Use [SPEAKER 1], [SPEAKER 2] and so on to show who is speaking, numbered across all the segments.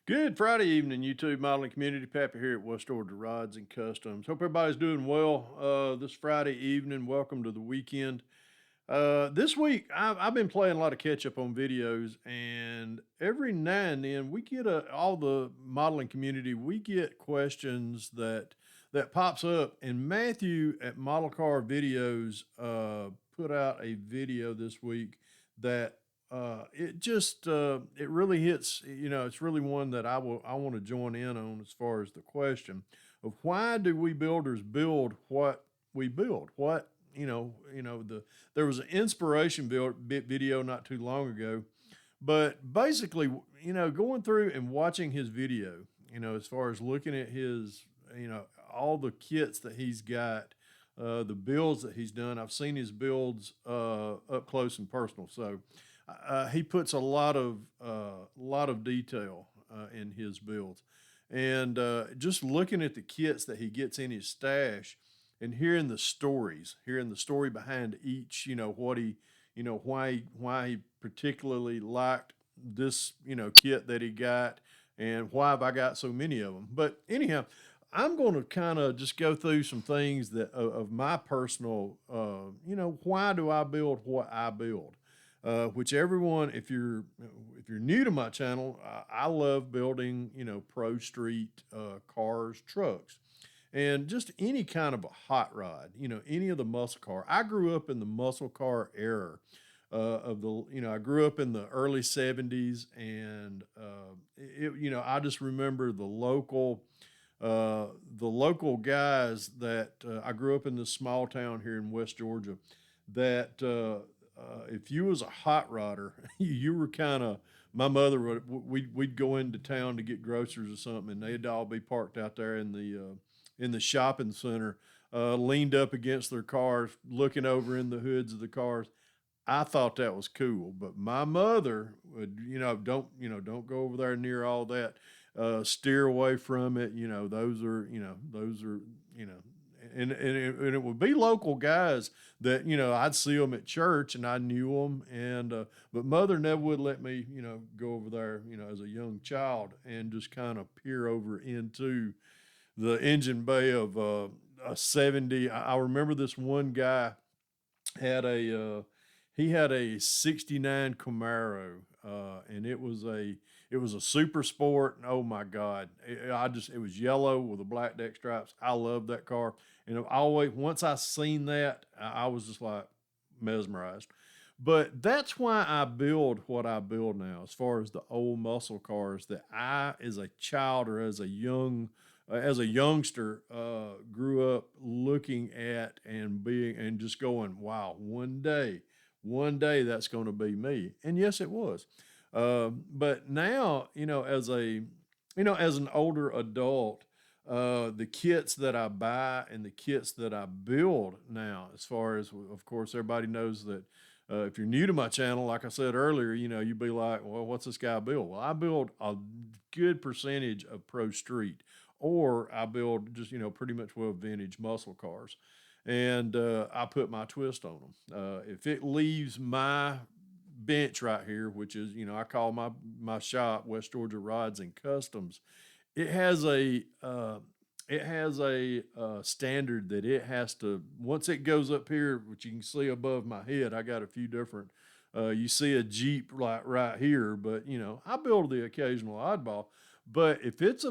[SPEAKER 1] Good Friday evening, YouTube modeling community. Pappy here at West Georgia Rods and Customs. Hope everybody's doing well this Friday evening. Welcome to the weekend. This week, I've been playing a lot of catch up on videos, and every now and then we get all the modeling community. We get questions that pops up, and Matthew at Model Car Videos put out a video this week that it really hits. It's really one that I want to join in on as far as the question of why do we builders build what we build? What there was an inspiration video not too long ago, but basically, going through and watching his video, as far as looking at his, all the kits that he's got, the builds that he's done. I've seen his builds up close and personal. So he puts a lot of detail in his builds, and just looking at the kits that he gets in his stash, and hearing the story behind each, what he, why he particularly liked this, kit that he got, and why have I got so many of them. But anyhow, I'm going to kind of just go through some things that of my personal, why do I build what I build? Which everyone, if you're new to my channel, I love building, pro street cars, trucks, and just any kind of a hot rod, any of the muscle car. I grew up in the muscle car era I grew up in the early 70s, and I just remember the local guys that I grew up in this small town here in West Georgia that if you was a hot rodder, you were kind of, my mother we'd go into town to get groceries or something, and they'd all be parked out there in the shopping center, leaned up against their cars, looking over in the hoods of the cars. I thought that was cool, but my mother would, don't go over there near all that. Steer away from it. You know, and it would be local guys that, I'd see them at church and I knew them. But mother never would let me, go over there, as a young child and just kind of peer over into the engine bay of a 70. I remember this one guy had a 69 Camaro, and it was a super sport. And oh my God, it was yellow with the black deck stripes. I loved that car, and I always once I seen that, I was just like mesmerized. But that's why I build what I build now, as far as the old muscle cars that I, as a child or as a youngster, grew up looking at and being and just going, wow, one day that's going to be me. And yes, it was. But now, as an older adult, the kits that I buy and the kits that I build now, as far as, of course, everybody knows that if you're new to my channel, like I said earlier, you'd be like, well, what's this guy build? Well, I build a good percentage of pro street, or I build just, pretty much well vintage muscle cars. And I put my twist on them. If it leaves my bench right here, which is, I call my shop West Georgia Rods and Customs, it has a standard that it has to, once it goes up here, which you can see above my head. I got a few different. You see a Jeep like right here, but I build the occasional oddball. But if it's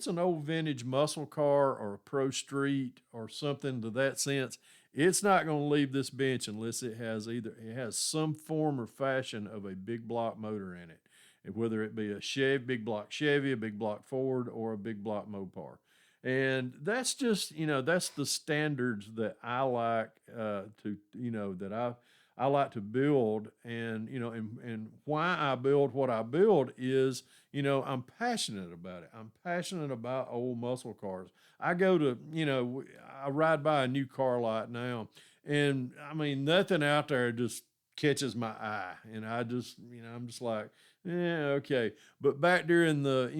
[SPEAKER 1] an old vintage muscle car or a pro street or something to that sense, it's not going to leave this bench unless it has some form or fashion of a big block motor in it, and whether it be a big block Chevy, a big block Ford, or a big block Mopar. And that's just, that's the standards that I like that I like to build. And and why I build what I build is, I'm passionate about it. I'm passionate about old muscle cars. I go to, I ride by a new car lot now, and I mean, nothing out there just catches my eye. And I'm just like, yeah, okay. But back during the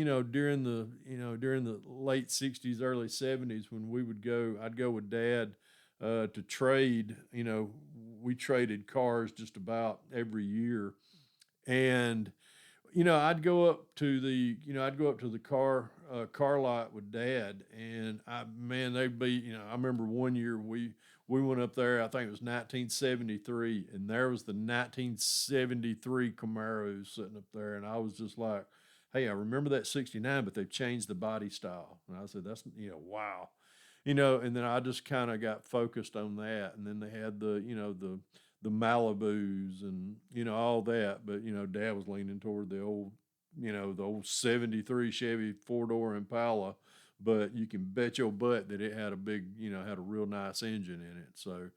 [SPEAKER 1] late 60s, early 70s, when I'd go with dad to trade. We traded cars just about every year. And I'd go up to the car lot with Dad, and man, they'd be, I remember one year we went up there. I think it was 1973, and there was the 1973 Camaro sitting up there, and I was just like, "Hey, I remember that '69, but they've changed the body style." And I said, "That's wow." And then I just kind of got focused on that. And then they had the Malibus and all that. But Dad was leaning toward the old '73 Chevy 4-door Impala. But you can bet your butt that it had had a real nice engine in it. So,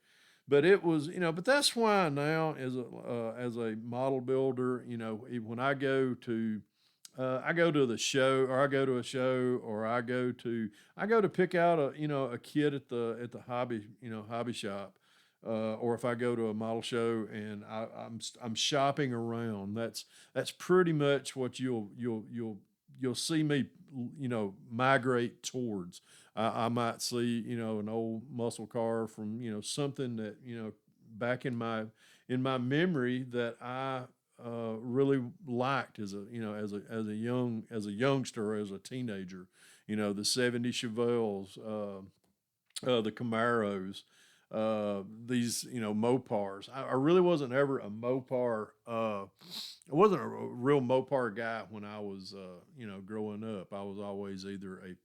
[SPEAKER 1] but it was, but that's why now as a model builder, when I go to the show, or I go to a show, or I go to pick out a kit at the hobby shop, or if I go to a model show and I'm shopping around. That's pretty much what you'll see me migrate towards. I might see an old muscle car from something that back in my memory that I really liked as a youngster, as a teenager. The '70 Chevelles, the Camaros, these Mopars. I really wasn't ever a Mopar. I wasn't a real Mopar guy when I was growing up. I was always either a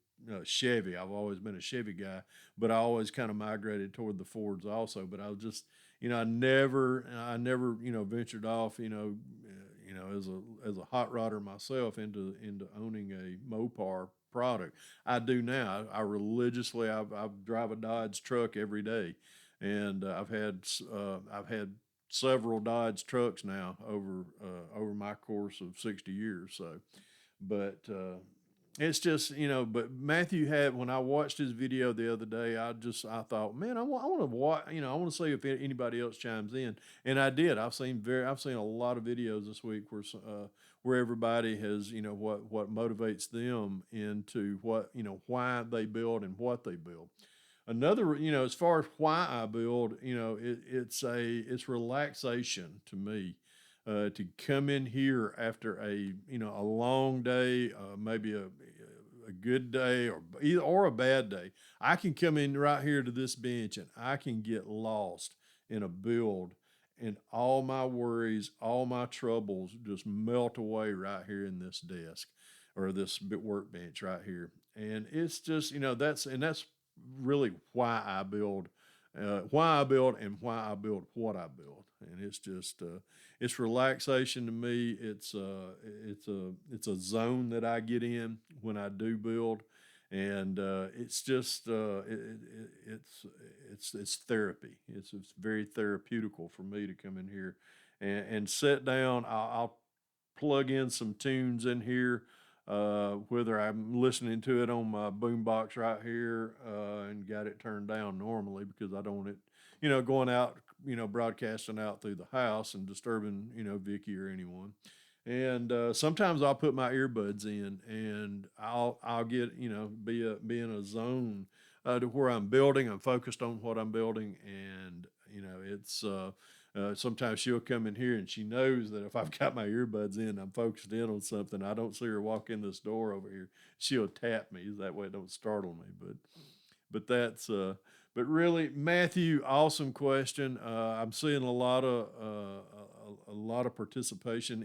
[SPEAKER 1] Chevy. I've always been a Chevy guy, but I always kind of migrated toward the Fords also. But I was just I never ventured off as a hot rodder myself into owning a Mopar product. I do now. I religiously I drive a Dodge truck every day, and I've had several Dodge trucks now over my course of 60 years. So, but it's just but Matthew had, when I watched his video the other day, I thought, man, I want to watch, I want to see if anybody else chimes in. And I did. I've seen a lot of videos this week where everybody has, what motivates them into what, why they build and what they build. Another, as far as why I build, it's relaxation to me, to come in here after a long day, maybe a good day, or a bad day. I can come in right here to this bench and I can get lost in a build, and all my worries, all my troubles just melt away right here in this desk, or this workbench right here. And it's just, that's really why I build and why I build what I build. And it's relaxation to me. It's a zone that I get in when I do build, and it's just it's therapy. It's very therapeutical for me to come in here and sit down. I'll plug in some tunes in here, whether I'm listening to it on my boombox right here, and got it turned down normally because I don't want it, going out, broadcasting out through the house and disturbing, Vicky or anyone. And sometimes I'll put my earbuds in, and I'll get, be in a zone to where I'm building. I'm focused on what I'm building, and it's sometimes she'll come in here and she knows that if I've got my earbuds in, I'm focused in on something. I don't see her walk in this door over here. She'll tap me. That way it don't startle me. But that's but really, Matthew, awesome question. I'm seeing a lot of participation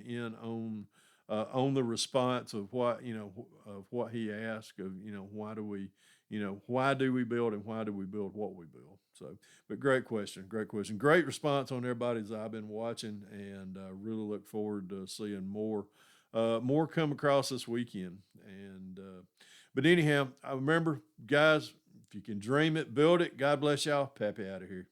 [SPEAKER 1] on the response of what he asked, of why do we build, and why do we build what we build. So, but great question, great response on everybody's. I've been watching, and really look forward to seeing more come across this weekend. And but anyhow, I remember, guys, if you can dream it, build it. God bless y'all. Pappy out of here.